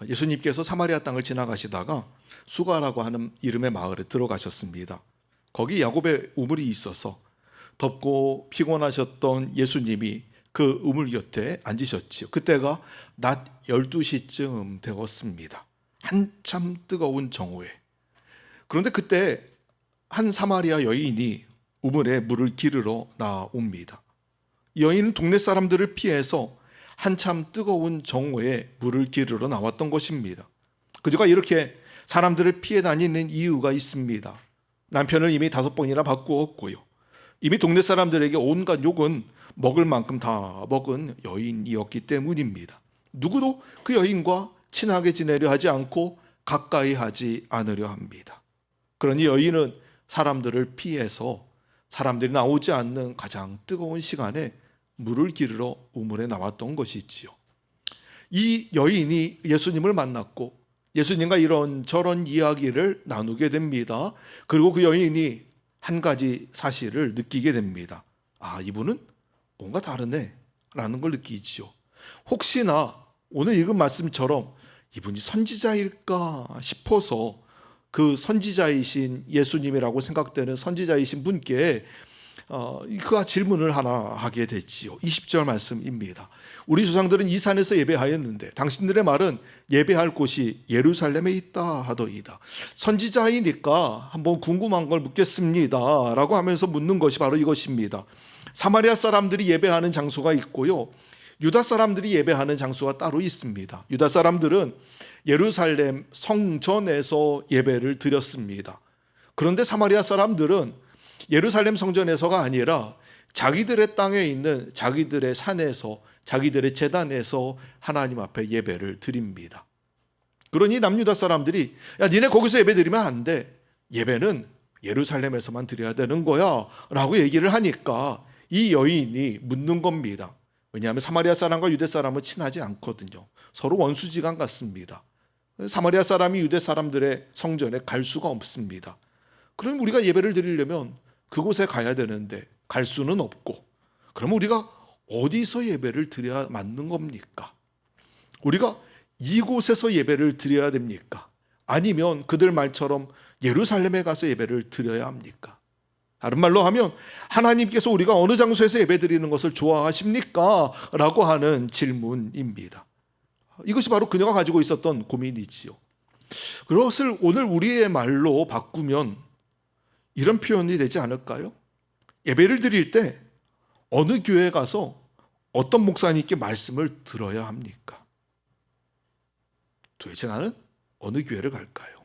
예수님께서 사마리아 땅을 지나가시다가 수가라고 하는 이름의 마을에 들어가셨습니다. 거기 야곱의 우물이 있어서 덥고 피곤하셨던 예수님이 그 우물 곁에 앉으셨지요. 그때가 낮 12시쯤 되었습니다. 한참 뜨거운 정오에. 그런데 그때 한 사마리아 여인이 우물에 물을 기르러 나옵니다. 여인은 동네 사람들을 피해서 한참 뜨거운 정오에 물을 기르러 나왔던 것입니다. 그녀가 이렇게 사람들을 피해 다니는 이유가 있습니다. 남편을 이미 5번이나 바꾸었고요. 이미 동네 사람들에게 온갖 욕은 먹을 만큼 다 먹은 여인이었기 때문입니다. 누구도 그 여인과 친하게 지내려 하지 않고 가까이 하지 않으려 합니다. 그러니 여인은 사람들을 피해서 사람들이 나오지 않는 가장 뜨거운 시간에 물을 기르러 우물에 나왔던 것이지요. 이 여인이 예수님을 만났고 예수님과 이런저런 이야기를 나누게 됩니다. 그리고 그 여인이 한 가지 사실을 느끼게 됩니다. 아, 이분은 뭔가 다르네 라는 걸 느끼지요. 혹시나 오늘 읽은 말씀처럼 이분이 선지자일까 싶어서 그 선지자이신 예수님이라고 생각되는 선지자이신 분께 그가 질문을 하나 하게 됐지요. 20절 말씀입니다. 우리 조상들은 이 산에서 예배하였는데 당신들의 말은 예배할 곳이 예루살렘에 있다 하더이다. 선지자이니까 한번 궁금한 걸 묻겠습니다 라고 하면서 묻는 것이 바로 이것입니다. 사마리아 사람들이 예배하는 장소가 있고요, 유다 사람들이 예배하는 장소가 따로 있습니다. 유다 사람들은 예루살렘 성전에서 예배를 드렸습니다. 그런데 사마리아 사람들은 예루살렘 성전에서가 아니라 자기들의 땅에 있는 자기들의 산에서, 자기들의 제단에서 하나님 앞에 예배를 드립니다. 그러니 남유다 사람들이 야, 니네 거기서 예배 드리면 안 돼. 예배는 예루살렘에서만 드려야 되는 거야 라고 얘기를 하니까 이 여인이 묻는 겁니다. 왜냐하면 사마리아 사람과 유대 사람은 친하지 않거든요. 서로 원수지간 같습니다. 사마리아 사람이 유대 사람들의 성전에 갈 수가 없습니다. 그럼 우리가 예배를 드리려면 그곳에 가야 되는데 갈 수는 없고, 그럼 우리가 어디서 예배를 드려야 맞는 겁니까? 우리가 이곳에서 예배를 드려야 됩니까? 아니면 그들 말처럼 예루살렘에 가서 예배를 드려야 합니까? 다른 말로 하면 하나님께서 우리가 어느 장소에서 예배 드리는 것을 좋아하십니까? 라고 하는 질문입니다. 이것이 바로 그녀가 가지고 있었던 고민이지요. 그것을 오늘 우리의 말로 바꾸면 이런 표현이 되지 않을까요? 예배를 드릴 때 어느 교회에 가서 어떤 목사님께 말씀을 들어야 합니까? 도대체 나는 어느 교회를 갈까요?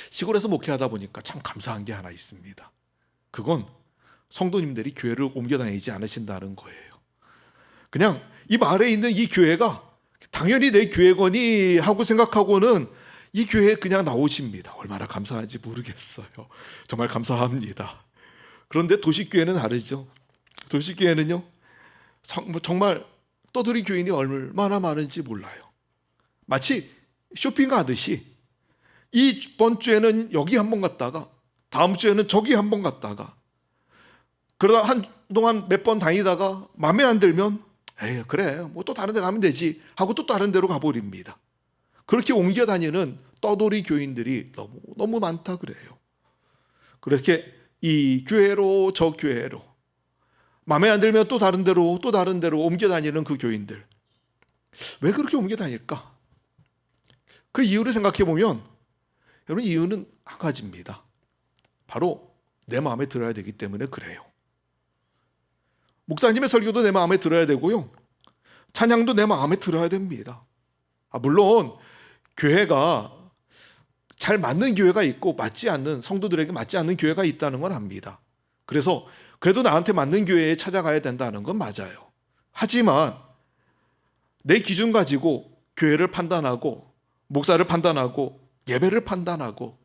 시골에서 목회하다 보니까 참 감사한 게 하나 있습니다. 그건 성도님들이 교회를 옮겨 다니지 않으신다는 거예요. 그냥 이 마을에 있는 이 교회가 당연히 내 교회거니 하고 생각하고는 이 교회에 그냥 나오십니다. 얼마나 감사한지 모르겠어요. 정말 감사합니다. 그런데 도시교회는 다르죠. 도시교회는요, 정말 떠돌이 교인이 얼마나 많은지 몰라요. 마치 쇼핑 가듯이 이번 주에는 여기 한번 갔다가 다음 주에는 저기 한번 갔다가, 그러다 한동안 몇 번 다니다가 마음에 안 들면 에이 그래 뭐 또 다른 데 가면 되지 하고 또 다른 데로 가버립니다. 그렇게 옮겨 다니는 떠돌이 교인들이 너무 많다 그래요. 그렇게 이 교회로 저 교회로 마음에 안 들면 또 다른 데로 옮겨 다니는 그 교인들, 왜 그렇게 옮겨 다닐까? 그 이유를 생각해 보면 여러분, 이유는 한 가지입니다. 바로 내 마음에 들어야 되기 때문에 그래요. 목사님의 설교도 내 마음에 들어야 되고요, 찬양도 내 마음에 들어야 됩니다. 물론 교회가 잘 맞는 교회가 있고 맞지 않는, 성도들에게 맞지 않는 교회가 있다는 건 압니다. 그래서 그래도 나한테 맞는 교회에 찾아가야 된다는 건 맞아요. 하지만 내 기준 가지고 교회를 판단하고 목사를 판단하고 예배를 판단하고,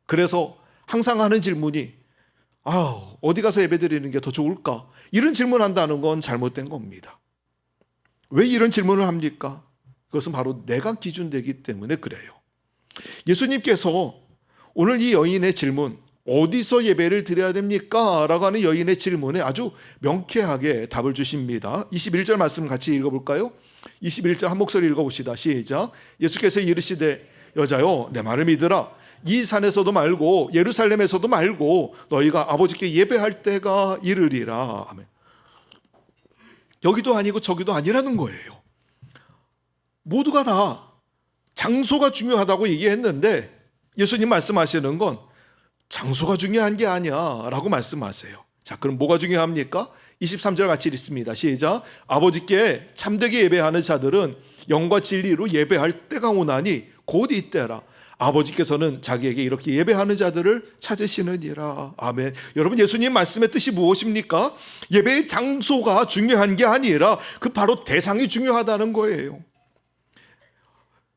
그래서 항상 하는 질문이 어디 가서 예배 드리는 게 더 좋을까? 이런 질문한다는 건 잘못된 겁니다. 왜 이런 질문을 합니까? 그것은 바로 내가 기준되기 때문에 그래요. 예수님께서 오늘 이 여인의 질문, 어디서 예배를 드려야 됩니까? 라고 하는 여인의 질문에 아주 명쾌하게 답을 주십니다. 21절 말씀 같이 읽어볼까요? 21절 한 목소리 읽어봅시다. 시작. 예수께서 이르시되 여자여 내 말을 믿으라. 이 산에서도 말고 예루살렘에서도 말고 너희가 아버지께 예배할 때가 이르리라. 아멘. 여기도 아니고 저기도 아니라는 거예요. 모두가 다 장소가 중요하다고 얘기했는데 예수님 말씀하시는 건 장소가 중요한 게 아니야 라고 말씀하세요. 자, 그럼 뭐가 중요합니까? 23절 같이 읽습니다. 시작. 아버지께 참되게 예배하는 자들은 영과 진리로 예배할 때가 오나니 곧 이때라. 아버지께서는 자기에게 이렇게 예배하는 자들을 찾으시느니라. 아멘. 여러분, 예수님 말씀의 뜻이 무엇입니까? 예배의 장소가 중요한 게 아니라 그 바로 대상이 중요하다는 거예요.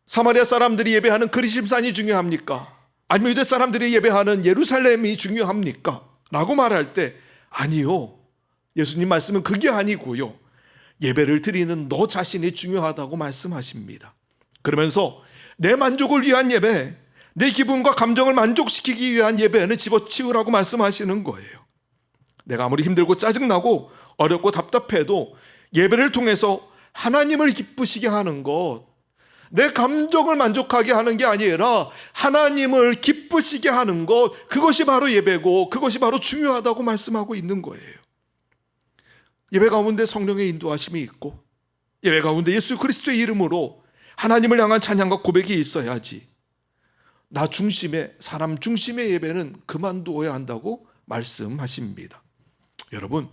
사마리아 사람들이 예배하는 그리심산이 중요합니까? 아니면 유대 사람들이 예배하는 예루살렘이 중요합니까? 라고 말할 때 아니요. 예수님 말씀은 그게 아니고요. 예배를 드리는 너 자신이 중요하다고 말씀하십니다. 그러면서 내 만족을 위한 예배, 내 기분과 감정을 만족시키기 위한 예배는 집어치우라고 말씀하시는 거예요. 내가 아무리 힘들고 짜증나고 어렵고 답답해도 예배를 통해서 하나님을 기쁘시게 하는 것, 내 감정을 만족하게 하는 게 아니라 하나님을 기쁘시게 하는 것, 그것이 바로 예배고 그것이 바로 중요하다고 말씀하고 있는 거예요. 예배 가운데 성령의 인도하심이 있고 예배 가운데 예수 그리스도의 이름으로 하나님을 향한 찬양과 고백이 있어야지 나 중심의, 사람 중심의 예배는 그만두어야 한다고 말씀하십니다. 여러분,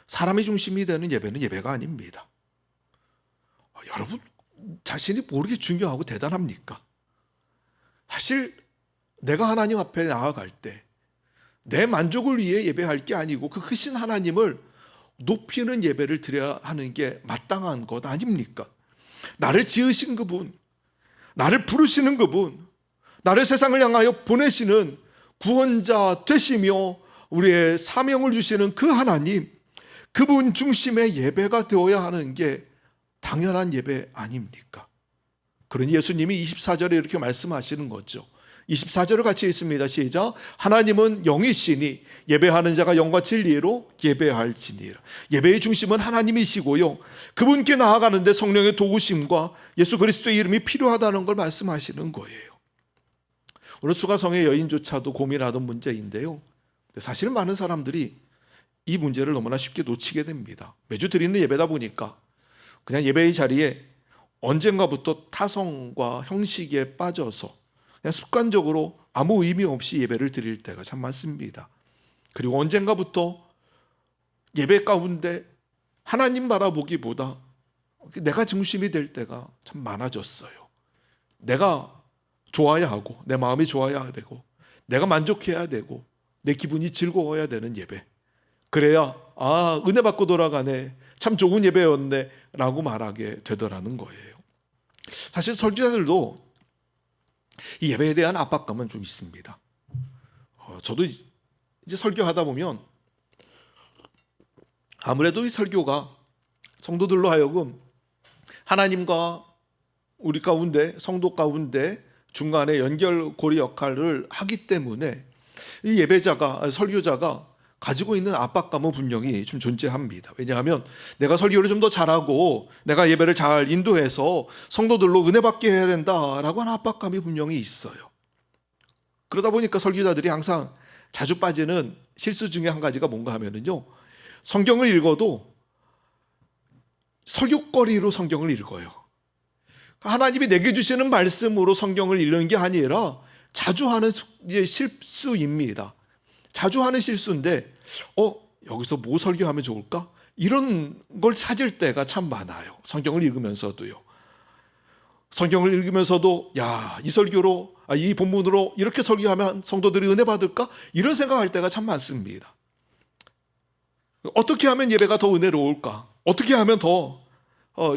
사람이 중심이 되는 예배는 예배가 아닙니다. 여러분 자신이 모르게 중요하고 대단합니까? 사실 내가 하나님 앞에 나아갈 때 내 만족을 위해 예배할 게 아니고 그 크신 하나님을 높이는 예배를 드려야 하는 게 마땅한 것 아닙니까? 나를 지으신 그분, 나를 부르시는 그분, 나를 세상을 향하여 보내시는 구원자 되시며 우리의 사명을 주시는 그 하나님, 그분 중심의 예배가 되어야 하는 게 당연한 예배 아닙니까? 그러니 예수님이 24절에 이렇게 말씀하시는 거죠. 24절을 같이 읽습니다. 시작. 하나님은 영이시니 예배하는 자가 영과 진리로 예배할지니라. 예배의 중심은 하나님이시고요, 그분께 나아가는데 성령의 도우심과 예수 그리스도의 이름이 필요하다는 걸 말씀하시는 거예요. 오늘 수가성의 여인조차도 고민하던 문제인데요, 사실 많은 사람들이 이 문제를 너무나 쉽게 놓치게 됩니다. 매주 드리는 예배다 보니까 그냥 예배의 자리에 언젠가부터 타성과 형식에 빠져서 그냥 습관적으로 아무 의미 없이 예배를 드릴 때가 참 많습니다. 그리고 언젠가부터 예배 가운데 하나님 바라보기보다 내가 중심이 될 때가 참 많아졌어요. 내가 좋아야 하고 내 마음이 좋아야 되고 내가 만족해야 되고 내 기분이 즐거워야 되는 예배, 그래야 은혜 받고 돌아가네, 참 좋은 예배였네 라고 말하게 되더라는 거예요. 사실 설교자들도 이 예배에 대한 압박감은 좀 있습니다. 저도 이제 설교하다 보면 아무래도 이 설교가 성도들로 하여금 하나님과 우리 가운데, 성도 가운데 중간에 연결고리 역할을 하기 때문에 이 예배자가, 설교자가 가지고 있는 압박감은 분명히 좀 존재합니다. 왜냐하면 내가 설교를 좀 더 잘하고 내가 예배를 잘 인도해서 성도들로 은혜 받게 해야 된다라고 하는 압박감이 분명히 있어요. 그러다 보니까 설교자들이 항상 자주 빠지는 실수 중에 한 가지가 뭔가 하면은요, 성경을 읽어도 설교거리로 성경을 읽어요. 하나님이 내게 주시는 말씀으로 성경을 읽는 게 아니라 자주 하는 실수입니다. 자주 하는 실수인데 여기서 뭐 설교하면 좋을까? 이런 걸 찾을 때가 참 많아요. 성경을 읽으면서도요. 성경을 읽으면서도 이 설교로, 이 본문으로 이렇게 설교하면 성도들이 은혜 받을까? 이런 생각할 때가 참 많습니다. 어떻게 하면 예배가 더 은혜로울까? 어떻게 하면 더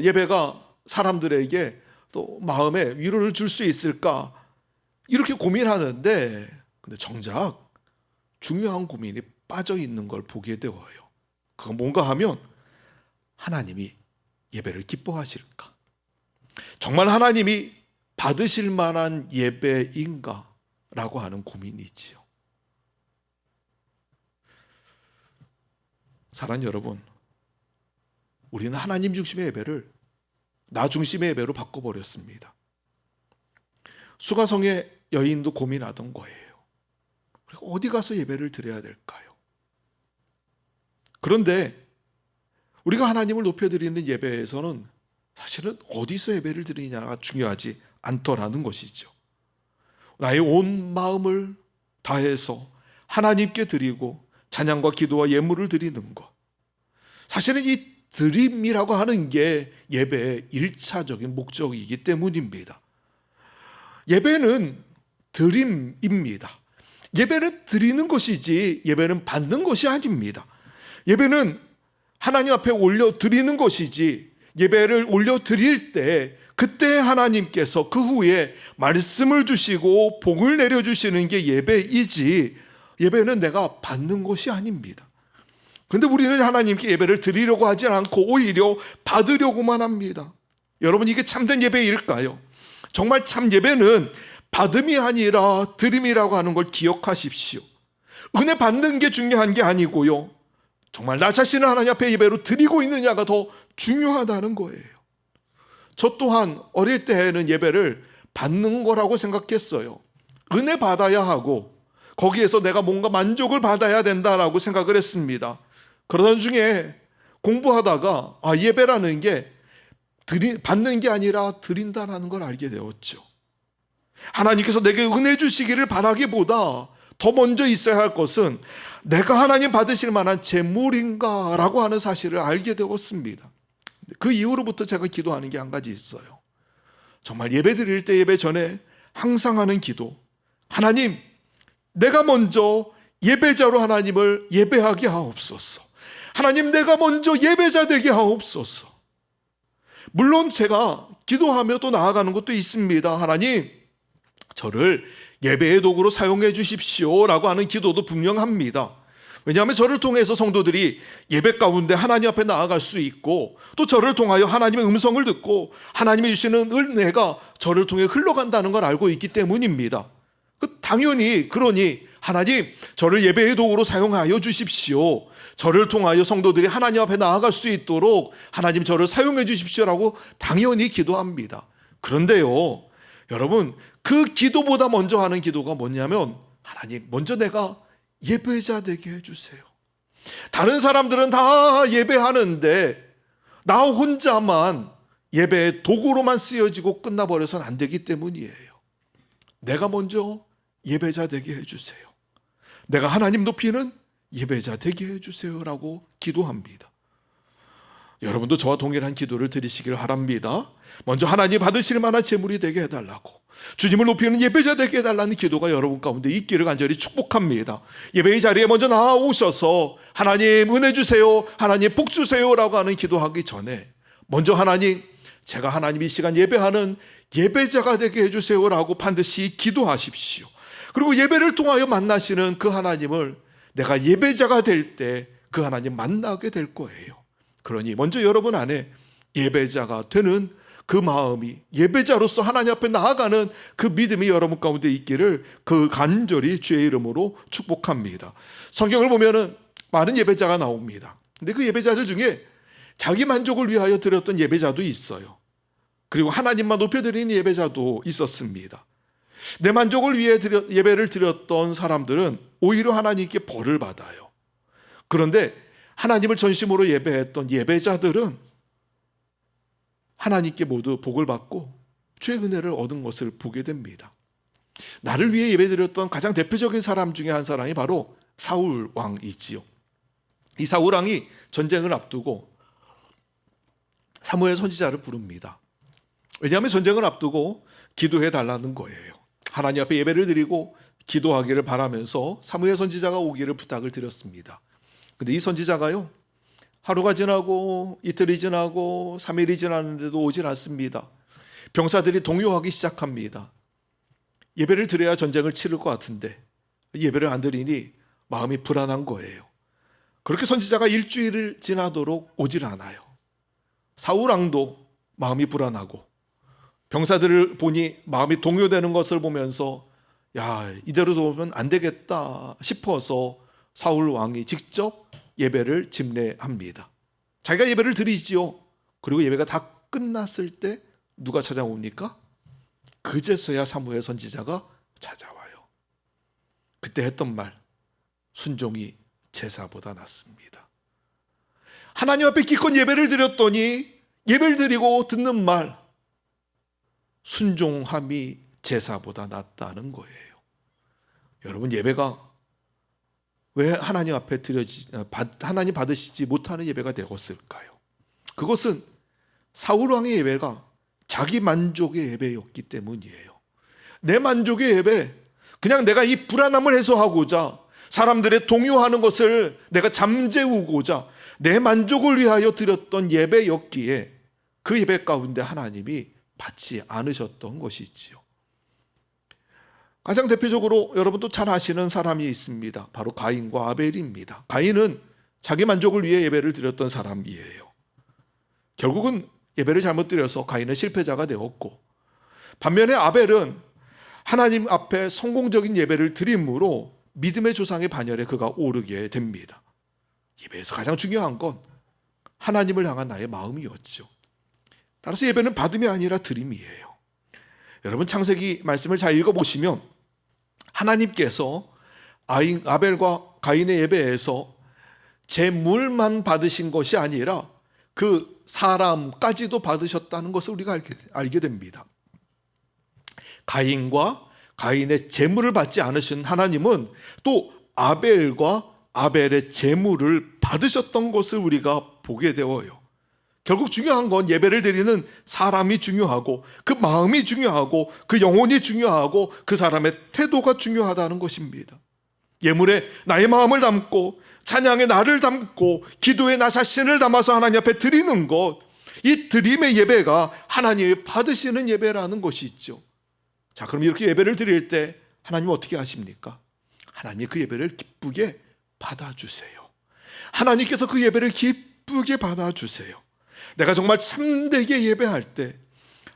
예배가 사람들에게 또 마음에 위로를 줄 수 있을까? 이렇게 고민하는데 근데 정작 중요한 고민이 빠져 있는 걸 보게 되어요. 그건 뭔가 하면 하나님이 예배를 기뻐하실까? 정말 하나님이 받으실 만한 예배인가? 라고 하는 고민이지요. 사랑하는 여러분, 우리는 하나님 중심의 예배를 나 중심의 예배로 바꿔버렸습니다. 수가성의 여인도 고민하던 거예요. 우리가 어디 가서 예배를 드려야 될까요? 그런데 우리가 하나님을 높여드리는 예배에서는 사실은 어디서 예배를 드리냐가 중요하지 않더라는 것이죠. 나의 온 마음을 다해서 하나님께 드리고 찬양과 기도와 예물을 드리는 것, 사실은 이 드림이라고 하는 게 예배의 1차적인 목적이기 때문입니다. 예배는 드림입니다. 예배는 드리는 것이지 예배는 받는 것이 아닙니다. 예배는 하나님 앞에 올려드리는 것이지, 예배를 올려드릴 때 그때 하나님께서 그 후에 말씀을 주시고 복을 내려주시는 게 예배이지, 예배는 내가 받는 것이 아닙니다. 그런데 우리는 하나님께 예배를 드리려고 하지 않고 오히려 받으려고만 합니다. 여러분, 이게 참된 예배일까요? 정말 참 예배는 받음이 아니라 드림이라고 하는 걸 기억하십시오. 은혜 받는 게 중요한 게 아니고요, 정말 나 자신을 하나님 앞에 예배로 드리고 있느냐가 더 중요하다는 거예요. 저 또한 어릴 때에는 예배를 받는 거라고 생각했어요. 은혜 받아야 하고 거기에서 내가 뭔가 만족을 받아야 된다라고 생각을 했습니다. 그러던 중에 공부하다가 예배라는 게 받는 게 아니라 드린다라는 걸 알게 되었죠. 하나님께서 내게 은혜 주시기를 바라기보다 더 먼저 있어야 할 것은 내가 하나님 받으실 만한 재물인가라고 하는 사실을 알게 되었습니다. 그 이후로부터 제가 기도하는 게 한 가지 있어요. 정말 예배 드릴 때, 예배 전에 항상 하는 기도, 하나님, 내가 먼저 예배자로 하나님을 예배하게 하옵소서. 하나님, 내가 먼저 예배자 되게 하옵소서. 물론 제가 기도하며 또 나아가는 것도 있습니다. 하나님, 저를 예배의 도구로 사용해 주십시오라고 하는 기도도 분명합니다. 왜냐하면 저를 통해서 성도들이 예배 가운데 하나님 앞에 나아갈 수 있고, 또 저를 통하여 하나님의 음성을 듣고 하나님이 주시는 은혜가 저를 통해 흘러간다는 걸 알고 있기 때문입니다. 당연히 그러니 하나님, 저를 예배의 도구로 사용하여 주십시오. 저를 통하여 성도들이 하나님 앞에 나아갈 수 있도록 하나님 저를 사용해 주십시오라고 당연히 기도합니다. 그런데요, 여러분, 그 기도보다 먼저 하는 기도가 뭐냐면, 하나님, 먼저 내가 예배자 되게 해주세요. 다른 사람들은 다 예배하는데 나 혼자만 예배의 도구로만 쓰여지고 끝나버려서는 안 되기 때문이에요. 내가 먼저 예배자 되게 해주세요. 내가 하나님 높이는 예배자 되게 해주세요라고 기도합니다. 여러분도 저와 동일한 기도를 드리시길 바랍니다. 먼저 하나님 받으실 만한 재물이 되게 해달라고, 주님을 높이는 예배자 되게 해달라는 기도가 여러분 가운데 있기를 간절히 축복합니다. 예배의 자리에 먼저 나오셔서 하나님 은혜 주세요, 하나님 복 주세요라고 하는 기도하기 전에 먼저 하나님, 제가 하나님 이 시간 예배하는 예배자가 되게 해주세요라고 반드시 기도하십시오. 그리고 예배를 통하여 만나시는 그 하나님을 내가 예배자가 될 때 그 하나님 만나게 될 거예요. 그러니 먼저 여러분 안에 예배자가 되는 그 마음이, 예배자로서 하나님 앞에 나아가는 그 믿음이 여러분 가운데 있기를 그 간절히 주의 이름으로 축복합니다. 성경을 보면은 많은 예배자가 나옵니다. 근데 그 예배자들 중에 자기 만족을 위하여 드렸던 예배자도 있어요. 그리고 하나님만 높여드리는 예배자도 있었습니다. 내 만족을 위해 예배를 드렸던 사람들은 오히려 하나님께 벌을 받아요. 그런데 하나님을 전심으로 예배했던 예배자들은 하나님께 모두 복을 받고 주의 은혜를 얻은 것을 보게 됩니다. 나를 위해 예배드렸던 가장 대표적인 사람 중에 한 사람이 바로 사울 왕이지요. 이 사울 왕이 전쟁을 앞두고 사무엘 선지자를 부릅니다. 왜냐하면 전쟁을 앞두고 기도해 달라는 거예요. 하나님 앞에 예배를 드리고 기도하기를 바라면서 사무엘 선지자가 오기를 부탁을 드렸습니다. 근데 이 선지자가요, 하루가 지나고 이틀이 지나고 3일이 지났는데도 오질 않습니다. 병사들이 동요하기 시작합니다. 예배를 드려야 전쟁을 치를 것 같은데 예배를 안 드리니 마음이 불안한 거예요. 그렇게 선지자가 일주일을 지나도록 오질 않아요. 사울 왕도 마음이 불안하고 병사들을 보니 마음이 동요되는 것을 보면서 이대로 두면 안 되겠다 싶어서 사울 왕이 직접 예배를 집례합니다. 자기가 예배를 드리지요. 그리고 예배가 다 끝났을 때 누가 찾아옵니까? 그제서야 사무엘 선지자가 찾아와요. 그때 했던 말, 순종이 제사보다 낫습니다. 하나님 앞에 기껏 예배를 드렸더니 예배를 드리고 듣는 말, 순종함이 제사보다 낫다는 거예요. 여러분, 예배가 왜 하나님 앞에 하나님 받으시지 못하는 예배가 되었을까요? 그것은 사울 왕의 예배가 자기 만족의 예배였기 때문이에요. 내 만족의 예배, 그냥 내가 이 불안함을 해소하고자, 사람들의 동요하는 것을 내가 잠재우고자 내 만족을 위하여 드렸던 예배였기에 그 예배 가운데 하나님이 받지 않으셨던 것이지요. 가장 대표적으로 여러분도 잘 아시는 사람이 있습니다. 바로 가인과 아벨입니다. 가인은 자기 만족을 위해 예배를 드렸던 사람이에요. 결국은 예배를 잘못 드려서 가인은 실패자가 되었고, 반면에 아벨은 하나님 앞에 성공적인 예배를 드림으로 믿음의 조상의 반열에 그가 오르게 됩니다. 예배에서 가장 중요한 건 하나님을 향한 나의 마음이었죠. 따라서 예배는 받음이 아니라 드림이에요. 여러분, 창세기 말씀을 잘 읽어보시면 하나님께서 아벨과 가인의 예배에서 제물만 받으신 것이 아니라 그 사람까지도 받으셨다는 것을 우리가 알게 됩니다. 가인과 가인의 제물을 받지 않으신 하나님은 또 아벨과 아벨의 제물을 받으셨던 것을 우리가 보게 되어요. 결국 중요한 건 예배를 드리는 사람이 중요하고, 그 마음이 중요하고, 그 영혼이 중요하고, 그 사람의 태도가 중요하다는 것입니다. 예물에 나의 마음을 담고, 찬양에 나를 담고, 기도에 나 자신을 담아서 하나님 앞에 드리는 것, 이 드림의 예배가 하나님이 받으시는 예배라는 것이죠. 자, 그럼 이렇게 예배를 드릴 때 하나님은 어떻게 하십니까? 하나님이 그 예배를 기쁘게 받아주세요. 하나님께서 그 예배를 기쁘게 받아주세요. 내가 정말 참되게 예배할 때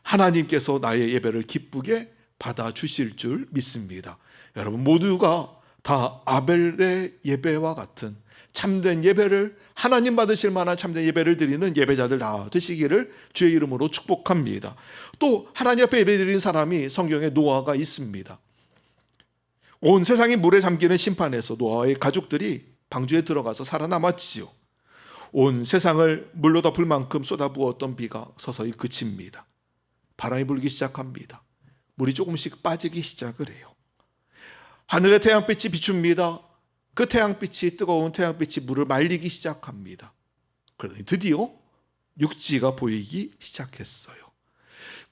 하나님께서 나의 예배를 기쁘게 받아주실 줄 믿습니다. 여러분 모두가 다 아벨의 예배와 같은 참된 예배를, 하나님 받으실 만한 참된 예배를 드리는 예배자들 다 되시기를 주의 이름으로 축복합니다. 또 하나님 앞에 예배 드리는 사람이 성경에 노아가 있습니다. 온 세상이 물에 잠기는 심판에서 노아의 가족들이 방주에 들어가서 살아남았지요. 온 세상을 물로 덮을 만큼 쏟아부었던 비가 서서히 그칩니다. 바람이 불기 시작합니다. 물이 조금씩 빠지기 시작을 해요. 하늘의 태양빛이 비춥니다. 그 태양빛이, 뜨거운 태양빛이 물을 말리기 시작합니다. 그러더니 드디어 육지가 보이기 시작했어요.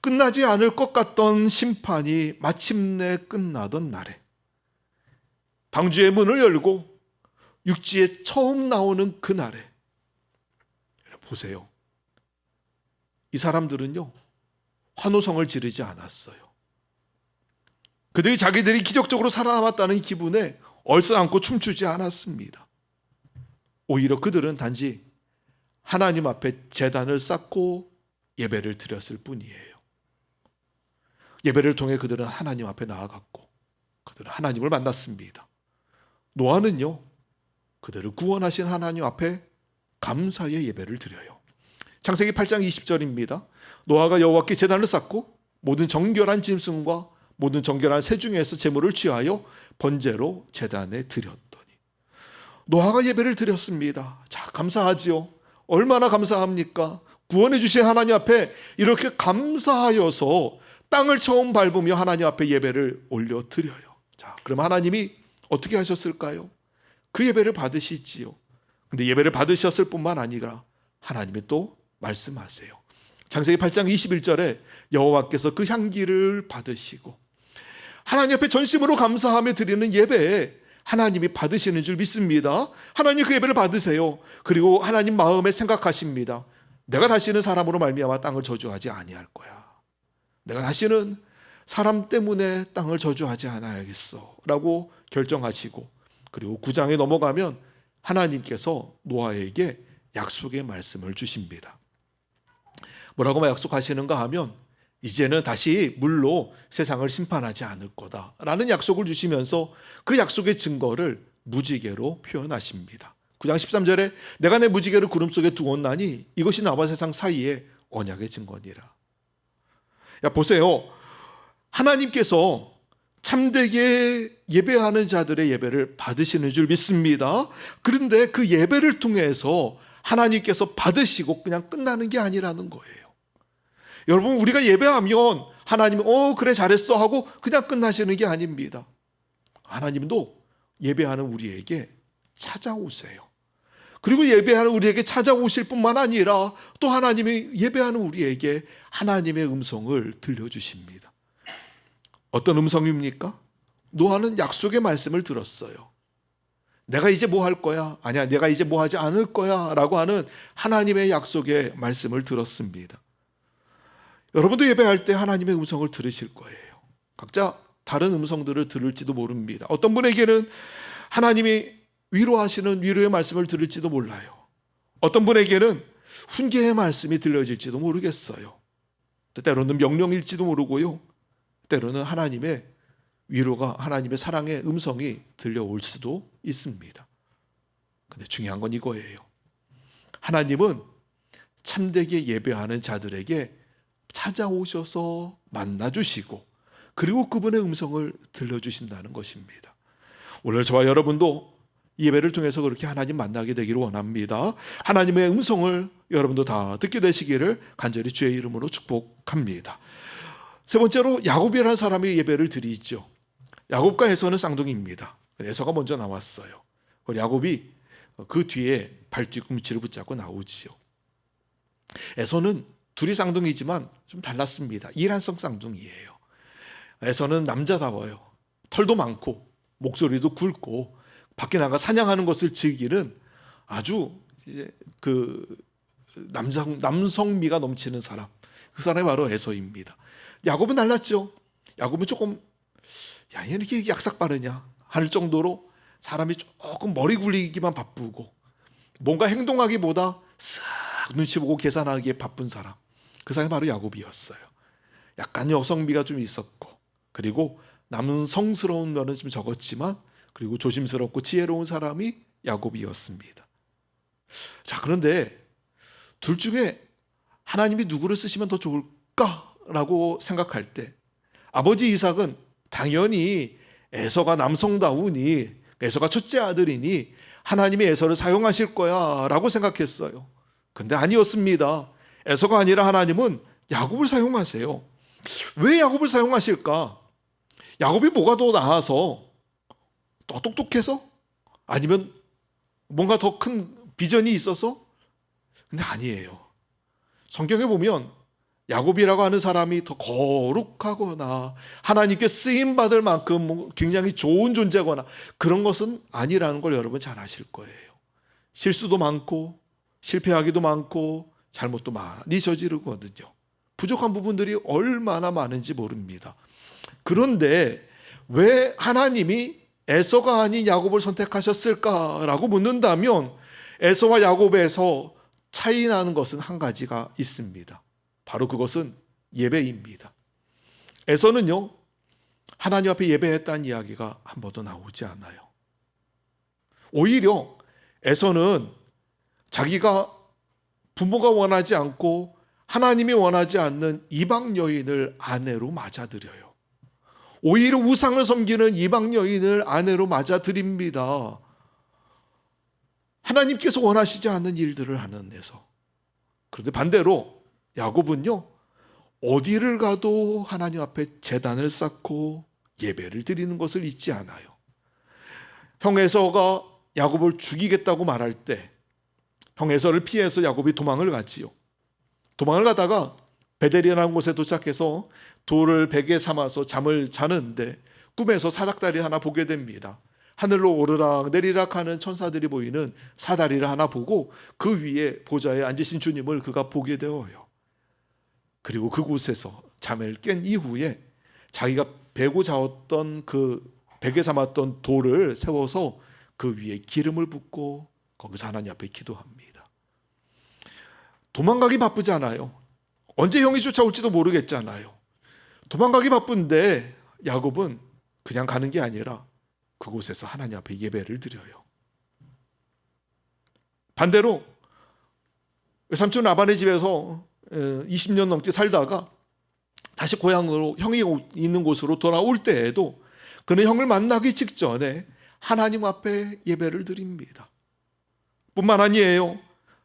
끝나지 않을 것 같던 심판이 마침내 끝나던 날에 방주의 문을 열고 육지에 처음 나오는 그날에, 보세요. 이 사람들은요, 환호성을 지르지 않았어요. 그들이 자기들이 기적적으로 살아남았다는 기분에 얼싸안고 춤추지 않았습니다. 오히려 그들은 단지 하나님 앞에 제단을 쌓고 예배를 드렸을 뿐이에요. 예배를 통해 그들은 하나님 앞에 나아갔고 그들은 하나님을 만났습니다. 노아는요, 그들을 구원하신 하나님 앞에 감사의 예배를 드려요. 창세기 8장 20절입니다. 노아가 여호와께 제단을 쌓고 모든 정결한 짐승과 모든 정결한 새 중에서 제물을 취하여 번제로 제단에 드렸더니, 노아가 예배를 드렸습니다. 자, 감사하지요. 얼마나 감사합니까? 구원해 주신 하나님 앞에 이렇게 감사하여서 땅을 처음 밟으며 하나님 앞에 예배를 올려드려요. 자, 그럼 하나님이 어떻게 하셨을까요? 그 예배를 받으시지요. 근데 예배를 받으셨을 뿐만 아니라 하나님이 또 말씀하세요. 창세기 8장 21절에 여호와께서 그 향기를 받으시고, 하나님 앞에 전심으로 감사하며 드리는 예배에 하나님이 받으시는 줄 믿습니다. 하나님 그 예배를 받으세요. 그리고 하나님 마음에 생각하십니다. 내가 다시는 사람으로 말미암아 땅을 저주하지 아니할 거야. 내가 다시는 사람 때문에 땅을 저주하지 않아야겠어 라고 결정하시고, 그리고 9장에 넘어가면 하나님께서 노아에게 약속의 말씀을 주십니다. 뭐라고 약속하시는가 하면, 이제는 다시 물로 세상을 심판하지 않을 거다라는 약속을 주시면서 그 약속의 증거를 무지개로 표현하십니다. 9장 13절에 내가 내 무지개를 구름 속에 두었나니 이것이 나와 세상 사이에 언약의 증거니라. 야, 보세요. 하나님께서 참되게 예배하는 자들의 예배를 받으시는 줄 믿습니다. 그런데 그 예배를 통해서 하나님께서 받으시고 그냥 끝나는 게 아니라는 거예요. 여러분, 우리가 예배하면 하나님이 그래 잘했어 하고 그냥 끝나시는 게 아닙니다. 하나님도 예배하는 우리에게 찾아오세요. 그리고 예배하는 우리에게 찾아오실 뿐만 아니라 또 하나님이 예배하는 우리에게 하나님의 음성을 들려주십니다. 어떤 음성입니까? 노아는 약속의 말씀을 들었어요. 내가 이제 뭐 할 거야? 아니야, 내가 이제 뭐 하지 않을 거야 라고 하는 하나님의 약속의 말씀을 들었습니다. 여러분도 예배할 때 하나님의 음성을 들으실 거예요. 각자 다른 음성들을 들을지도 모릅니다. 어떤 분에게는 하나님이 위로하시는 위로의 말씀을 들을지도 몰라요. 어떤 분에게는 훈계의 말씀이 들려질지도 모르겠어요. 때로는 명령일지도 모르고요. 때로는 하나님의 위로가, 하나님의 사랑의 음성이 들려올 수도 있습니다. 근데 중요한 건 이거예요. 하나님은 참되게 예배하는 자들에게 찾아오셔서 만나주시고 그리고 그분의 음성을 들려주신다는 것입니다. 오늘 저와 여러분도 예배를 통해서 그렇게 하나님 만나게 되기를 원합니다. 하나님의 음성을 여러분도 다 듣게 되시기를 간절히 주의 이름으로 축복합니다. 세 번째로 야곱이라는 사람이 예배를 드리죠. 야곱과 에서는 쌍둥이입니다. 에서가 먼저 나왔어요. 야곱이 그 뒤에 발뒤꿈치를 붙잡고 나오지요. 에서는 둘이 쌍둥이지만 좀 달랐습니다. 일란성 쌍둥이예요. 에서는 남자다워요. 털도 많고 목소리도 굵고 밖에 나가 사냥하는 것을 즐기는 아주 그 남성미가 넘치는 사람, 그 사람이 바로 에서입니다. 야곱은 달랐죠. 야곱은 조금 야, 얘 이렇게 약삭 빠르냐 할 정도로 사람이 조금 머리 굴리기만 바쁘고 뭔가 행동하기보다 쓱 눈치 보고 계산하기에 바쁜 사람, 그 사람이 바로 야곱이었어요. 약간 여성미가 좀 있었고 그리고 남성스러운 면은 좀 적었지만 그리고 조심스럽고 지혜로운 사람이 야곱이었습니다. 자, 그런데 둘 중에 하나님이 누구를 쓰시면 더 좋을까라고 생각할 때 아버지 이삭은 당연히 에서가 남성다우니 에서가 첫째 아들이니 하나님이 에서를 사용하실 거야 라고 생각했어요. 근데 아니었습니다. 에서가 아니라 하나님은 야곱을 사용하세요. 왜 야곱을 사용하실까? 야곱이 뭐가 더 나아서, 더 똑똑해서? 아니면 뭔가 더 큰 비전이 있어서? 근데 아니에요. 성경에 보면 야곱이라고 하는 사람이 더 거룩하거나 하나님께 쓰임받을 만큼 굉장히 좋은 존재거나 그런 것은 아니라는 걸 여러분 잘 아실 거예요. 실수도 많고 실패하기도 많고 잘못도 많이 저지르거든요. 부족한 부분들이 얼마나 많은지 모릅니다. 그런데 왜 하나님이 에서가 아닌 야곱을 선택하셨을까라고 묻는다면 에서와 야곱에서 차이 나는 것은 한 가지가 있습니다. 바로 그것은 예배입니다. 에서는요, 하나님 앞에 예배했다는 이야기가 한 번도 나오지 않아요. 오히려 에서는 자기가 부모가 원하지 않고 하나님이 원하지 않는 이방 여인을 아내로 맞아들여요. 오히려 우상을 섬기는 이방 여인을 아내로 맞아들입니다. 하나님께서 원하시지 않는 일들을 하는 에서. 그런데 반대로 야곱은요, 어디를 가도 하나님 앞에 제단을 쌓고 예배를 드리는 것을 잊지 않아요. 형 에서가 야곱을 죽이겠다고 말할 때 형 에서를 피해서 야곱이 도망을 갔지요. 도망을 가다가 베델이라는 곳에 도착해서 돌을 베개 삼아서 잠을 자는데 꿈에서 사닥다리 하나 보게 됩니다. 하늘로 오르락 내리락 하는 천사들이 보이는 사다리를 하나 보고 그 위에 보좌에 앉으신 주님을 그가 보게 되어요. 그리고 그곳에서 잠을 깬 이후에 자기가 베고 자었던 그 베개 삼았던 돌을 세워서 그 위에 기름을 붓고 거기서 하나님 앞에 기도합니다. 도망가기 바쁘지 않아요. 언제 형이 쫓아올지도 모르겠잖아요. 도망가기 바쁜데 야곱은 그냥 가는 게 아니라 그곳에서 하나님 앞에 예배를 드려요. 반대로 외삼촌 라반의 집에서 20년 넘게 살다가 다시 고향으로 형이 있는 곳으로 돌아올 때에도 그는 형을 만나기 직전에 하나님 앞에 예배를 드립니다. 뿐만 아니에요.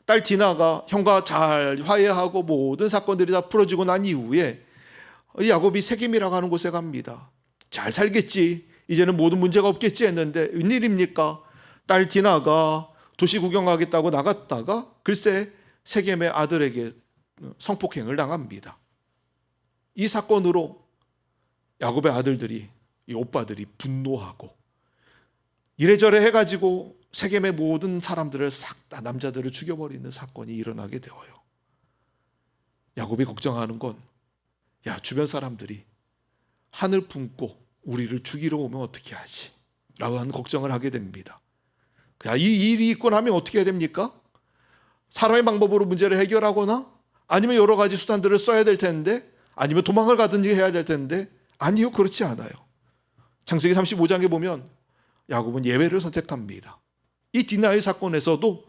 딸 디나가 형과 잘 화해하고 모든 사건들이 다 풀어지고 난 이후에 야곱이 세겜이라고 하는 곳에 갑니다. 잘 살겠지, 이제는 모든 문제가 없겠지 했는데 웬일입니까? 딸 디나가 도시 구경하겠다고 나갔다가 글쎄 세겜의 아들에게 성폭행을 당합니다. 이 사건으로 야곱의 아들들이, 이 오빠들이 분노하고 이래저래 해가지고 세겜의 모든 사람들을 싹 다 남자들을 죽여버리는 사건이 일어나게 되어요. 야곱이 걱정하는 건, 야, 주변 사람들이 하늘 품고 우리를 죽이러 오면 어떻게 하지? 라고 하는 걱정을 하게 됩니다. 야, 이 일이 있고 나면 어떻게 해야 됩니까? 사람의 방법으로 문제를 해결하거나 아니면 여러 가지 수단들을 써야 될 텐데, 아니면 도망을 가든지 해야 될 텐데, 아니요, 그렇지 않아요. 창세기 35장에 보면 야곱은 예배를 선택합니다. 이 디나의 사건에서도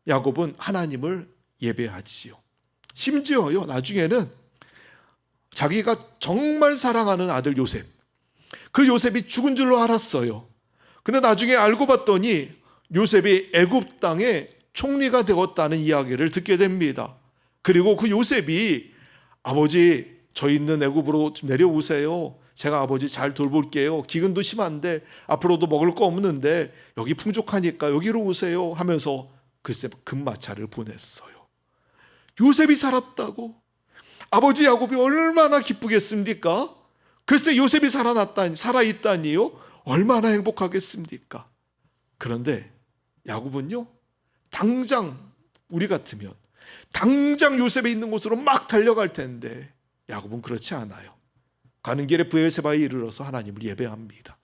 야곱은 하나님을 예배하지요. 심지어요, 나중에는 자기가 정말 사랑하는 아들 요셉, 그 요셉이 죽은 줄로 알았어요. 근데 나중에 알고 봤더니 요셉이 애굽 땅의 총리가 되었다는 이야기를 듣게 됩니다. 그리고 그 요셉이, 아버지, 저 있는 애굽으로 좀 내려오세요. 제가 아버지 잘 돌볼게요. 기근도 심한데 앞으로도 먹을 거 없는데 여기 풍족하니까 여기로 오세요 하면서 글쎄 금마차를 보냈어요. 요셉이 살았다고 아버지 야곱이 얼마나 기쁘겠습니까? 글쎄 요셉이 살아있다니요? 얼마나 행복하겠습니까? 그런데 야곱은요, 당장 우리 같으면 당장 요셉이 있는 곳으로 막 달려갈 텐데 야곱은 그렇지 않아요. 가는 길에 브엘세바에 이르러서 하나님을 예배합니다.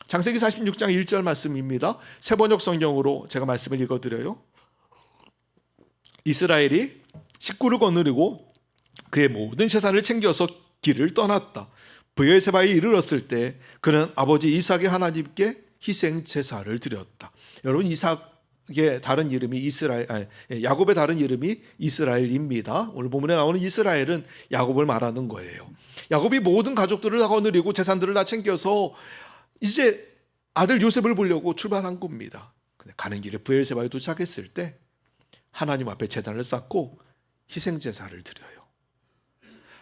창세기 46장 1절 말씀입니다. 새번역 성경으로 제가 말씀을 읽어드려요. 이스라엘이 식구를 거느리고 그의 모든 재산을 챙겨서 길을 떠났다. 브엘세바에 이르렀을 때 그는 아버지 이삭의 하나님께 희생 제사를 드렸다. 여러분, 이삭의 다른 이름이 야곱의 다른 이름이 이스라엘입니다. 오늘 본문에 나오는 이스라엘은 야곱을 말하는 거예요. 야곱이 모든 가족들을 다 거느리고 재산들을 다 챙겨서 이제 아들 요셉을 보려고 출발한 겁니다. 근데 가는 길에 브엘세바에 도착했을 때 하나님 앞에 제단을 쌓고 희생 제사를 드려요.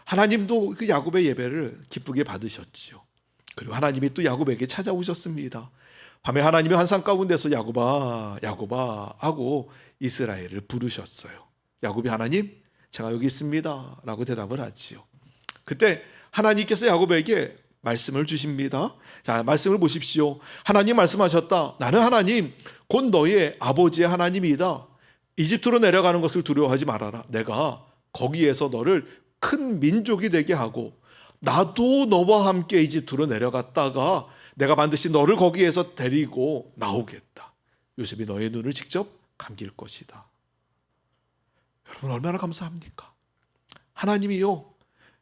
하나님도 그 야곱의 예배를 기쁘게 받으셨지요. 그리고 하나님이 또 야곱에게 찾아오셨습니다. 밤에 하나님의 환상 가운데서 야곱아, 야곱아 하고 이스라엘을 부르셨어요. 야곱이 하나님, 제가 여기 있습니다 라고 대답을 하지요. 그때 하나님께서 야곱에게 말씀을 주십니다. 자, 말씀을 보십시오. 하나님 말씀하셨다. 나는 하나님, 곧 너의 아버지의 하나님이다. 이집트로 내려가는 것을 두려워하지 말아라. 내가 거기에서 너를 큰 민족이 되게 하고 나도 너와 함께 이집트로 내려갔다가 내가 반드시 너를 거기에서 데리고 나오겠다. 요셉이 너의 눈을 직접 감길 것이다. 여러분, 얼마나 감사합니까? 하나님이요,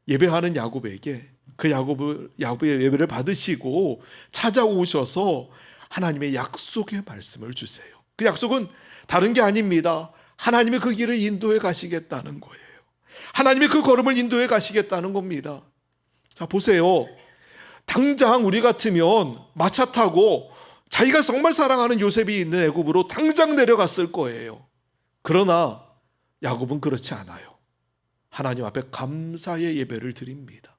예배하는 야곱에게 그 야곱의 예배를 받으시고 찾아오셔서 하나님의 약속의 말씀을 주세요. 그 약속은 다른 게 아닙니다. 하나님이 그 길을 인도해 가시겠다는 거예요. 하나님이 그 걸음을 인도해 가시겠다는 겁니다. 자, 보세요. 당장 우리 같으면 마차 타고 자기가 정말 사랑하는 요셉이 있는 애굽으로 당장 내려갔을 거예요. 그러나 야곱은 그렇지 않아요. 하나님 앞에 감사의 예배를 드립니다.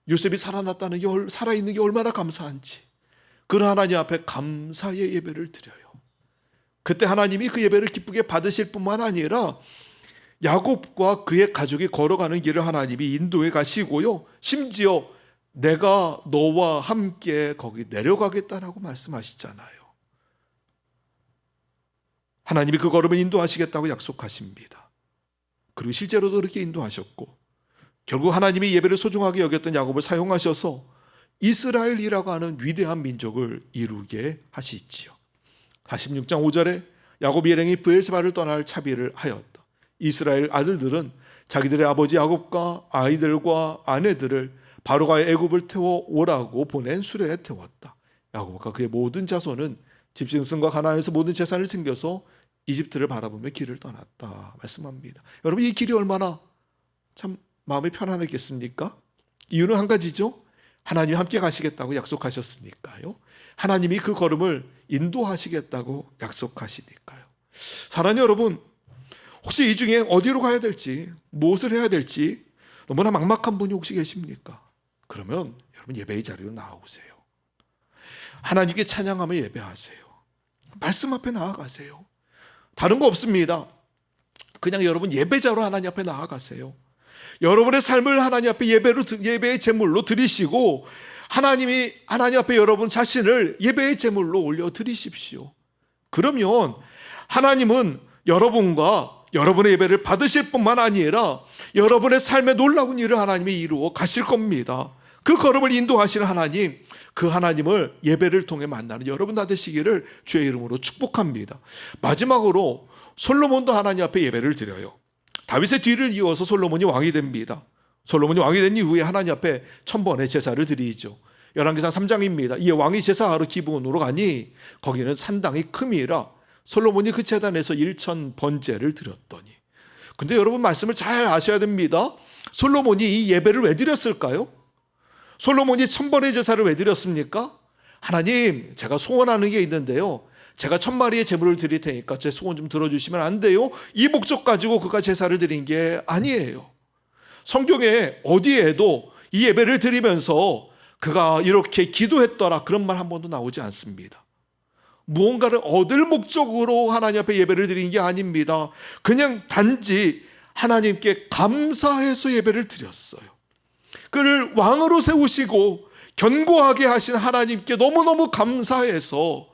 요셉이 살아났다는 게, 살아있는 게 얼마나 감사한지 그런 하나님 앞에 감사의 예배를 드려요. 그때 하나님이 그 예배를 기쁘게 받으실 뿐만 아니라 야곱과 그의 가족이 걸어가는 길을 하나님이 인도해 가시고요, 심지어 내가 너와 함께 거기 내려가겠다라고 말씀하시잖아요. 하나님이 그 걸음을 인도하시겠다고 약속하십니다. 그리고 실제로도 그렇게 인도하셨고 결국 하나님이 예배를 소중하게 여겼던 야곱을 사용하셔서 이스라엘이라고 하는 위대한 민족을 이루게 하시지요. 46장 5절에 야곱이 일행이 브엘세바를 떠날 차비를 하였다. 이스라엘 아들들은 자기들의 아버지 야곱과 아이들과 아내들을 바로가의 애굽을 태워 오라고 보낸 수레에 태웠다. 야곱과 그의 모든 자손은 집신승과 가나안에서 모든 재산을 챙겨서 이집트를 바라보며 길을 떠났다 말씀합니다. 여러분, 이 길이 얼마나 참 마음이 편안했겠습니까? 이유는 한 가지죠. 하나님이 함께 가시겠다고 약속하셨으니까요. 하나님이 그 걸음을 인도하시겠다고 약속하시니까요. 사랑하는 여러분, 혹시 이 중에 어디로 가야 될지, 무엇을 해야 될지 너무나 막막한 분이 혹시 계십니까? 그러면 여러분, 예배의 자리로 나오세요. 하나님께 찬양하며 예배하세요. 말씀 앞에 나아가세요. 다른 거 없습니다. 그냥 여러분 예배자로 하나님 앞에 나아가세요. 여러분의 삶을 하나님 앞에 예배의 제물로 드리시고, 하나님 앞에 여러분 자신을 예배의 제물로 올려 드리십시오. 그러면 하나님은 여러분과 여러분의 예배를 받으실 뿐만 아니라 여러분의 삶에 놀라운 일을 하나님이 이루어 가실 겁니다. 그 걸음을 인도하시는 하나님, 그 하나님을 예배를 통해 만나는 여러분 다 되시기를 주의 이름으로 축복합니다. 마지막으로 솔로몬도 하나님 앞에 예배를 드려요. 다윗의 뒤를 이어서 솔로몬이 왕이 됩니다. 솔로몬이 왕이 된 이후에 하나님 앞에 1000번의 제사를 드리죠. 열왕기상 3장입니다. 이에 왕이 제사하러 기브온으로 가니 거기는 산당이 큼이라 솔로몬이 그 제단에서 1000번제를 드렸더니. 근데 여러분, 말씀을 잘 아셔야 됩니다. 솔로몬이 이 예배를 왜 드렸을까요? 솔로몬이 1000번의 제사를 왜 드렸습니까? 하나님, 제가 소원하는 게 있는데요, 제가 1000마리의 제물을 드릴 테니까 제 소원 좀 들어주시면 안 돼요? 이 목적 가지고 그가 제사를 드린 게 아니에요. 성경에 어디에도 이 예배를 드리면서 그가 이렇게 기도했더라 그런 말 한 번도 나오지 않습니다. 무언가를 얻을 목적으로 하나님 앞에 예배를 드린 게 아닙니다. 그냥 단지 하나님께 감사해서 예배를 드렸어요. 그를 왕으로 세우시고 견고하게 하신 하나님께 너무너무 감사해서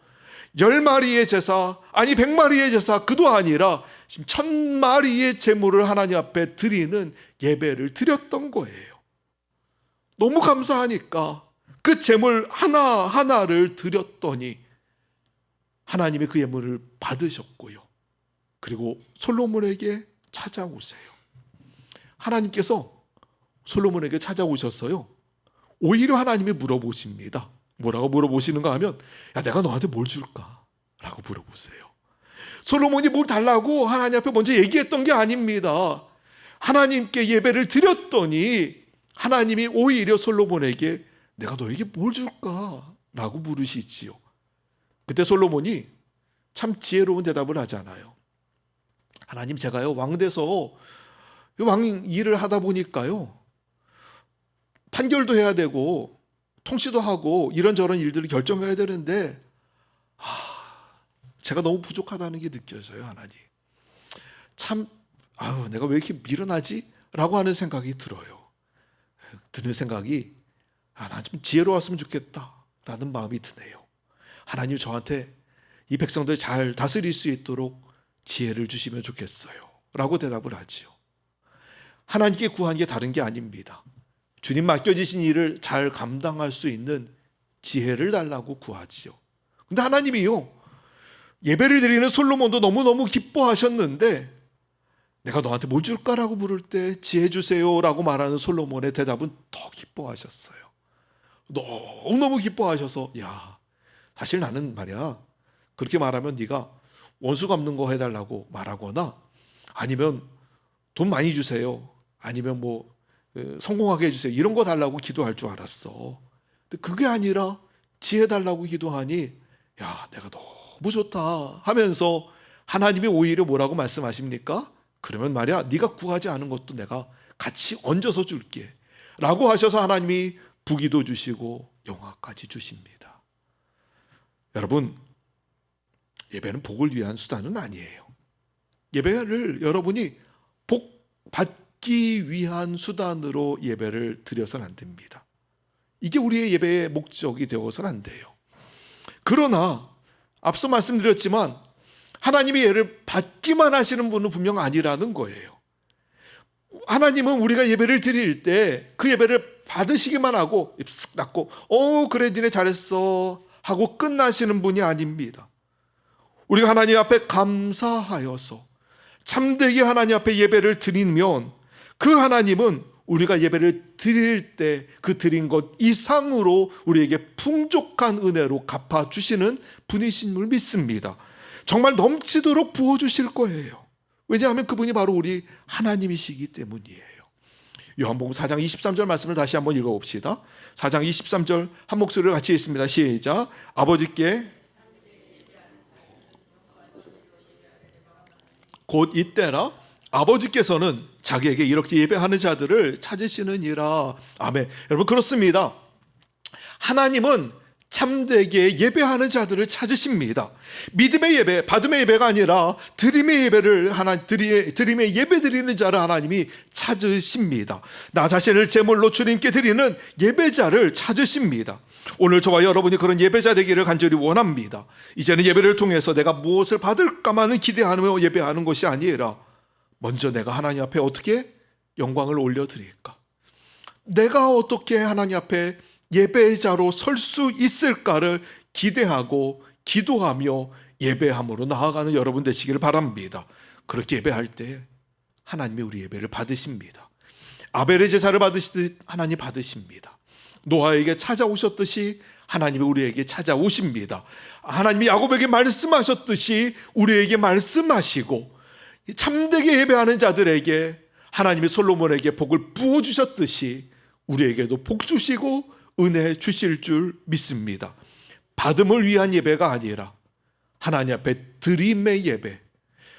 10마리의 제사, 아니 100마리의 제사, 그도 아니라 1000마리의 제물을 하나님 앞에 드리는 예배를 드렸던 거예요. 너무 감사하니까 그 제물 하나하나를 드렸더니 하나님이 그 예물을 받으셨고요. 그리고 솔로몬에게 찾아오세요. 하나님께서 솔로몬에게 찾아오셨어요. 오히려 하나님이 물어보십니다. 뭐라고 물어보시는가 하면, 야, 내가 너한테 뭘 줄까? 라고 물어보세요. 솔로몬이 뭘 달라고 하나님 앞에 먼저 얘기했던 게 아닙니다. 하나님께 예배를 드렸더니 하나님이 오히려 솔로몬에게 내가 너에게 뭘 줄까? 라고 물으시지요. 그때 솔로몬이 참 지혜로운 대답을 하잖아요. 하나님, 제가요 왕돼서 왕 일을 하다 보니까요 판결도 해야 되고 통치도 하고 이런저런 일들을 결정해야 되는데 제가 너무 부족하다는 게 느껴져요. 하나님, 참 내가 왜 이렇게 미련하지? 라고 하는 생각이 들어요. 드는 생각이 나 좀 지혜로웠으면 좋겠다 라는 마음이 드네요. 하나님, 저한테 이 백성들 잘 다스릴 수 있도록 지혜를 주시면 좋겠어요 라고 대답을 하지요. 하나님께 구한 게 다른 게 아닙니다. 주님 맡겨주신 일을 잘 감당할 수 있는 지혜를 달라고 구하지요. 근데 하나님이요, 예배를 드리는 솔로몬도 너무너무 기뻐하셨는데 내가 너한테 뭘 줄까라고 물을 때 지혜 주세요 라고 말하는 솔로몬의 대답은 더 기뻐하셨어요. 너무너무 기뻐하셔서, 야, 사실 나는 말이야, 그렇게 말하면 네가 원수 갚는 거 해달라고 말하거나 아니면 돈 많이 주세요, 아니면 뭐 성공하게 해주세요, 이런 거 달라고 기도할 줄 알았어. 근데 그게 아니라 지혜 달라고 기도하니 야, 내가 너무 좋다 하면서 하나님이 오히려 뭐라고 말씀하십니까? 그러면 말이야, 네가 구하지 않은 것도 내가 같이 얹어서 줄게 라고 하셔서 하나님이 부귀도 주시고 영화까지 주십니다. 여러분, 예배는 복을 위한 수단은 아니에요. 예배를 여러분이 복 받기 위한 수단으로 예배를 드려서는 안 됩니다. 이게 우리의 예배의 목적이 되어서는 안 돼요. 그러나 앞서 말씀드렸지만 하나님의 예를 받기만 하시는 분은 분명 아니라는 거예요. 하나님은 우리가 예배를 드릴 때 그 예배를 받으시기만 하고 쓱 닫고 그래 니네 잘했어 하고 끝나시는 분이 아닙니다. 우리가 하나님 앞에 감사하여서 참되게 하나님 앞에 예배를 드리면 그 하나님은 우리가 예배를 드릴 때 그 드린 것 이상으로 우리에게 풍족한 은혜로 갚아주시는 분이신 줄 믿습니다. 정말 넘치도록 부어주실 거예요. 왜냐하면 그분이 바로 우리 하나님이시기 때문이에요. 요한복음 4장 23절 말씀을 다시 한번 읽어봅시다. 4장 23절 한 목소리로 같이 읽습니다. 시작. 아버지께 곧 이때라 아버지께서는 자기에게 이렇게 예배하는 자들을 찾으시느니라. 아멘. 여러분, 그렇습니다. 하나님은 참되게 예배하는 자들을 찾으십니다. 믿음의 예배, 받음의 예배가 아니라 드림의 예배를 드림의 예배 드리는 자를 하나님이 찾으십니다. 나 자신을 제물로 주님께 드리는 예배자를 찾으십니다. 오늘 저와 여러분이 그런 예배자 되기를 간절히 원합니다. 이제는 예배를 통해서 내가 무엇을 받을까만을 기대하며 예배하는 것이 아니라 먼저 내가 하나님 앞에 어떻게 영광을 올려드릴까? 내가 어떻게 하나님 앞에 예배자로 설 수 있을까를 기대하고 기도하며 예배함으로 나아가는 여러분 되시기를 바랍니다. 그렇게 예배할 때 하나님이 우리 예배를 받으십니다. 아벨의 제사를 받으시듯 하나님 받으십니다. 노아에게 찾아오셨듯이 하나님이 우리에게 찾아오십니다. 하나님이 야곱에게 말씀하셨듯이 우리에게 말씀하시고 참되게 예배하는 자들에게 하나님이 솔로몬에게 복을 부어주셨듯이 우리에게도 복 주시고 은혜 주실 줄 믿습니다. 받음을 위한 예배가 아니라 하나님 앞에 드림의 예배,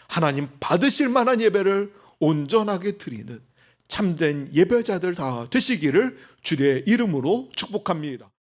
하나님 받으실 만한 예배를 온전하게 드리는 참된 예배자들 다 되시기를 주의 이름으로 축복합니다.